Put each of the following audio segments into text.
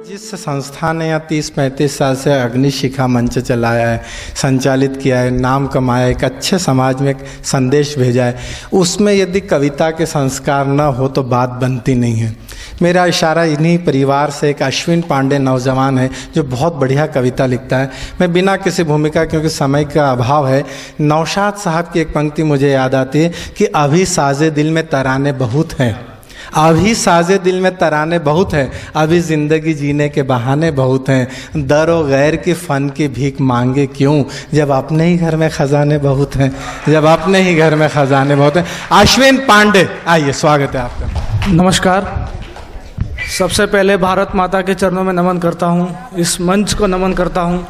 जिस संस्था ने यहाँ 30-35 साल से अग्निशिखा मंच चलाया है, संचालित किया है, नाम कमाया है, एक अच्छे समाज में एक संदेश भेजा है, उसमें यदि कविता के संस्कार न हो तो बात बनती नहीं है। मेरा इशारा इन्हीं परिवार से एक अश्विन पांडे नौजवान है जो बहुत बढ़िया कविता लिखता है। मैं बिना किसी भूमिका, क्योंकि समय का अभाव है, नौशाद साहब की एक पंक्ति मुझे याद आती है कि अभी साजे दिल में तराने बहुत हैं, अभी साजे दिल में तराने बहुत हैं, अभी ज़िंदगी जीने के बहाने बहुत हैं, दरो गैर की फ़न की भीख मांगे क्यों, जब अपने ही घर में ख़जाने बहुत हैं, जब अपने ही घर में ख़जाने बहुत हैं। अश्विन पांडे, आइए, स्वागत है आपका। नमस्कार। सबसे पहले भारत माता के चरणों में नमन करता हूँ, इस मंच को नमन करता हूँ,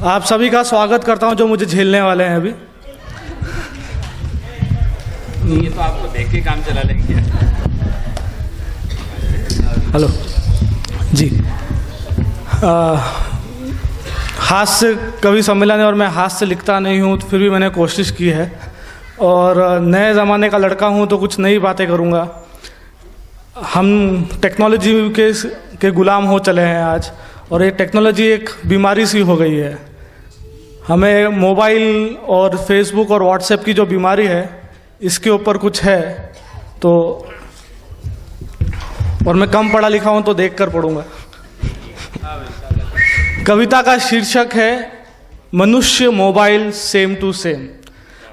आप सभी का स्वागत करता हूँ जो मुझे झेलने वाले हैं अभी। ये तो आपको देख के काम चला लेंगे। हेलो जी, हास्य कवि सम्मेलन है और मैं हास्य लिखता नहीं हूँ, तो फिर भी मैंने कोशिश की है और नए ज़माने का लड़का हूँ तो कुछ नई बातें करूँगा। हम टेक्नोलॉजी के गुलाम हो चले हैं आज, और ये टेक्नोलॉजी एक बीमारी सी हो गई है। हमें मोबाइल और फेसबुक और व्हाट्सएप की जो बीमारी है, इसके ऊपर कुछ है तो, और मैं कम पढ़ा लिखा हूँ तो देख कर पढ़ूँगा। कविता का शीर्षक है मनुष्य मोबाइल सेम टू सेम।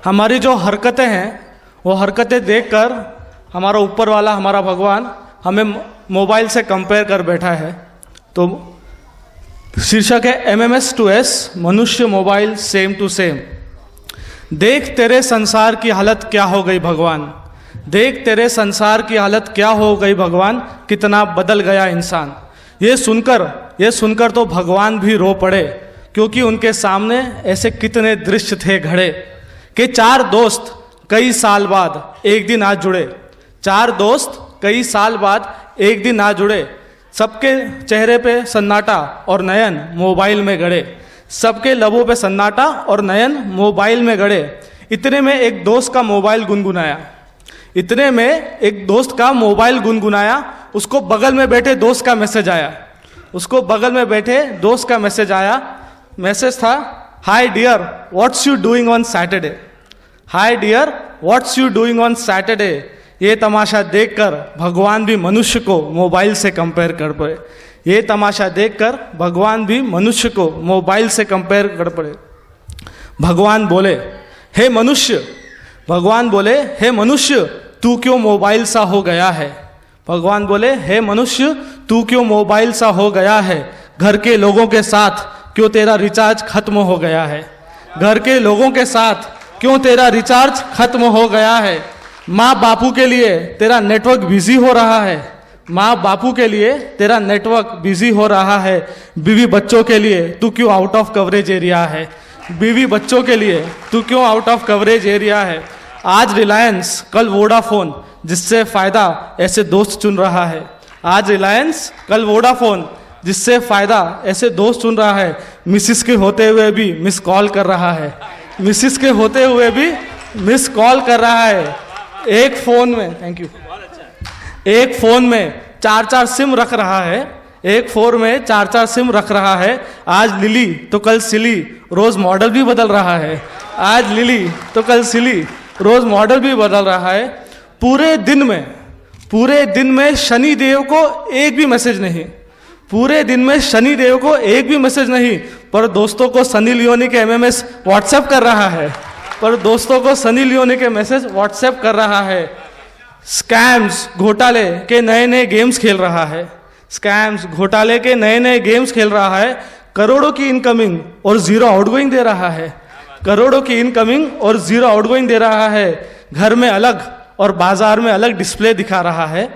हमारी जो हरकतें हैं वो हरकतें देखकर हमारा ऊपर वाला, हमारा भगवान हमें मोबाइल से कंपेयर कर बैठा है। तो शीर्षक है MMS to S, मनुष्य मोबाइल सेम टू सेम। देख तेरे संसार की हालत क्या हो गई भगवान, देख तेरे संसार की हालत क्या हो गई भगवान, कितना बदल गया इंसान। ये सुनकर तो भगवान भी रो पड़े, क्योंकि उनके सामने ऐसे कितने दृश्य थे घड़े कि चार दोस्त कई साल बाद एक दिन आज जुड़े, चार दोस्त कई साल बाद एक दिन आज जुड़े, सबके चेहरे पे सन्नाटा और नयन मोबाइल में गड़े, सबके लबों पे सन्नाटा और नयन मोबाइल में गड़े। इतने में एक दोस्त का मोबाइल गुनगुनाया, इतने में एक दोस्त का मोबाइल गुनगुनाया, उसको बगल में बैठे दोस्त का मैसेज आया, उसको बगल में बैठे दोस्त का मैसेज आया। मैसेज था, hi dear what's you doing on Saturday, hi dear what's you doing on Saturday. ये तमाशा देखकर भगवान भी मनुष्य को मोबाइल से कंपेयर कर पड़े, ये तमाशा देखकर भगवान भी मनुष्य को मोबाइल से कंपेयर कर पड़े। भगवान बोले, हे मनुष्य, भगवान बोले, हे मनुष्य तू क्यों मोबाइल सा हो गया है, भगवान बोले, हे मनुष्य तू क्यों मोबाइल सा हो गया है, घर के लोगों के साथ क्यों तेरा रिचार्ज खत्म हो गया है, घर के लोगों के साथ क्यों तेरा रिचार्ज खत्म हो गया है। माँ बापू के लिए तेरा नेटवर्क बिजी हो रहा है, माँ बापू के लिए तेरा नेटवर्क बिजी हो रहा है, बीवी बच्चों के लिए तू क्यों आउट ऑफ कवरेज एरिया है, बीवी बच्चों के लिए तू क्यों आउट ऑफ कवरेज एरिया है। आज रिलायंस कल वोडाफोन, जिससे फ़ायदा ऐसे दोस्त चुन रहा है, आज रिलायंस कल वोडाफोन, जिससे फ़ायदा ऐसे दोस्त चुन रहा है। मिसिस के होते हुए भी मिस कॉल कर रहा है, मिसिस के होते हुए भी मिस कॉल कर रहा है। एक फ़ोन में, थैंक यू, एक फ़ोन में चार चार सिम रख रहा है, एक फ़ोन में चार चार सिम रख रहा है। आज लिली तो कल सिली, रोज़ मॉडल भी बदल रहा है, आज लिली तो कल सिली, रोज़ मॉडल भी बदल रहा है। पूरे दिन में शनि देव को एक भी मैसेज नहीं, पूरे दिन में शनि देव को एक भी मैसेज नहीं, पर दोस्तों को सनी लियोनी के MMS व्हाट्सएप कर रहा है, पर दोस्तों को सनी लियोनी के मैसेज व्हाट्सएप कर रहा है। स्कैम्स घोटाले के नए नए गेम्स खेल रहा है, स्कैम्स घोटाले के नए नए गेम्स खेल रहा है। करोड़ों की इनकमिंग और जीरो आउटगोइंग दे रहा है, करोड़ों की इनकमिंग और जीरो आउटगोइंग दे रहा है। घर में अलग और बाजार में अलग डिस्प्ले दिखा रहा है,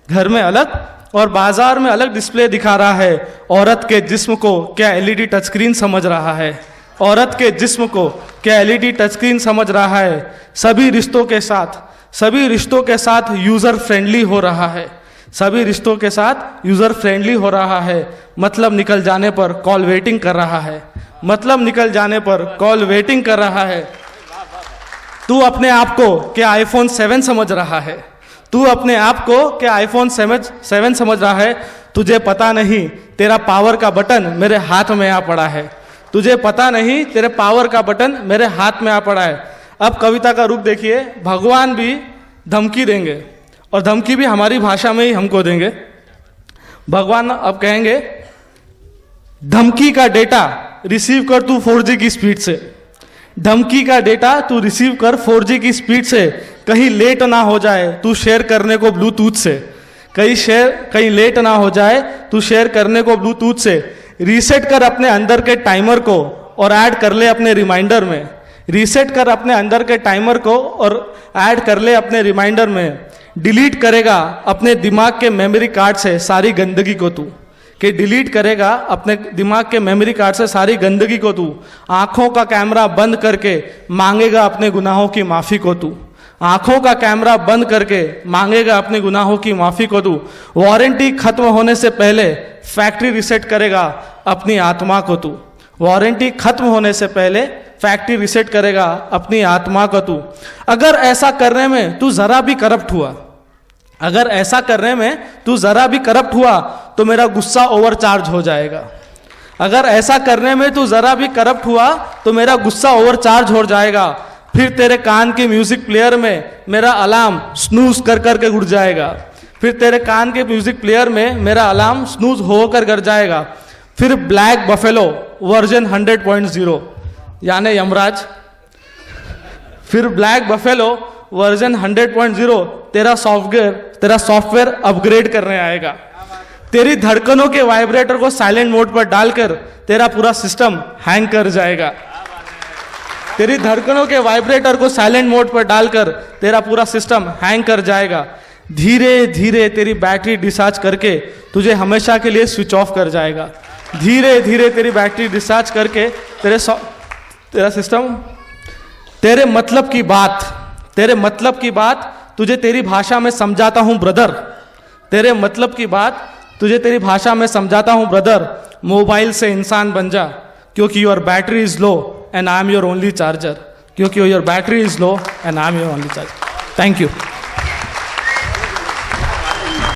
घर में अलग और बाजार में अलग डिस्प्ले दिखा रहा है। औरत के जिस्म को क्या LED टच स्क्रीन समझ रहा है, औरत के जिस्म को क्या LED टच स्क्रीन समझ रहा है। सभी रिश्तों के साथ यूज़र फ्रेंडली हो रहा है, सभी रिश्तों के साथ यूज़र फ्रेंडली हो रहा है। मतलब निकल जाने पर कॉल वेटिंग कर रहा है, मतलब निकल जाने पर कॉल वेटिंग कर रहा है। तू अपने आप को क्या iPhone 7 समझ रहा है, तू अपने आप को क्या iPhone 7 समझ रहा है। तुझे पता नहीं तेरा पावर का बटन मेरे हाथ में आ पड़ा है, तुझे पता नहीं तेरे पावर का बटन मेरे हाथ में आ पड़ा है। अब कविता का रूप देखिए, भगवान भी धमकी देंगे और धमकी भी हमारी भाषा में ही हमको देंगे। भगवान अब कहेंगे, धमकी का डेटा रिसीव कर तू 4G की स्पीड से, धमकी का डेटा तू रिसीव कर 4G की स्पीड से, कहीं लेट ना हो जाए तू शेयर करने को ब्लूटूथ से, कहीं लेट ना हो जाए तू शेयर करने को ब्लूटूथ से, रीसेट कर अपने अंदर के टाइमर को और ऐड कर ले अपने रिमाइंडर में, रीसेट कर अपने अंदर के टाइमर को और ऐड कर ले अपने रिमाइंडर में, डिलीट करेगा अपने दिमाग के मेमोरी कार्ड से सारी गंदगी को तू, कि डिलीट करेगा अपने दिमाग के मेमोरी कार्ड से सारी गंदगी को तू, आंखों का कैमरा बंद करके मांगेगा अपने गुनाहों की माफ़ी को तू, आंखों का कैमरा बंद करके मांगेगा अपने गुनाहों की माफ़ी को तू, वारंटी खत्म होने से पहले फैक्ट्री रिसेट करेगा अपनी आत्मा को तू, वारंटी खत्म होने से पहले फैक्ट्री रिसेट करेगा अपनी आत्मा को तू। अगर ऐसा करने में तू ज़रा भी करप्ट हुआ, अगर ऐसा करने में तू ज़रा भी करप्ट हुआ तो मेरा गुस्सा ओवरचार्ज हो जाएगा, अगर ऐसा करने में तू ज़रा भी करप्ट हुआ तो मेरा गुस्सा ओवरचार्ज हो जाएगा, फिर तेरे कान के म्यूजिक प्लेयर में मेरा अलार्म स्नूज कर कर के उड़ जाएगा, फिर तेरे कान के म्यूजिक प्लेयर में मेरा अलार्म स्नूज होकर गर जाएगा, फिर ब्लैक बफेलो वर्जन 100.0 यानी यमराज, फिर ब्लैक बफेलो वर्जन 100.0 तेरा सॉफ्टवेयर अपग्रेड करने आएगा, तेरी धड़कनों के वाइब्रेटर को साइलेंट मोड पर डालकर तेरा पूरा सिस्टम हैंग कर जाएगा, तेरी धड़कनों के वाइब्रेटर को साइलेंट मोड पर डालकर तेरा पूरा सिस्टम हैंग कर जाएगा, धीरे धीरे तेरी बैटरी डिस्चार्ज करके तुझे हमेशा के लिए स्विच ऑफ कर जाएगा, धीरे धीरे तेरी बैटरी डिस्चार्ज करके तेरा सिस्टम, तेरे मतलब की बात तुझे तेरी भाषा में समझाता हूं ब्रदर, तेरे मतलब की बात तुझे तेरी भाषा में समझाता हूं ब्रदर, मोबाइल से इंसान बन जा क्योंकि your battery is low and I am your only charger, क्योंकि your battery is low and I am your only charger. Thank you.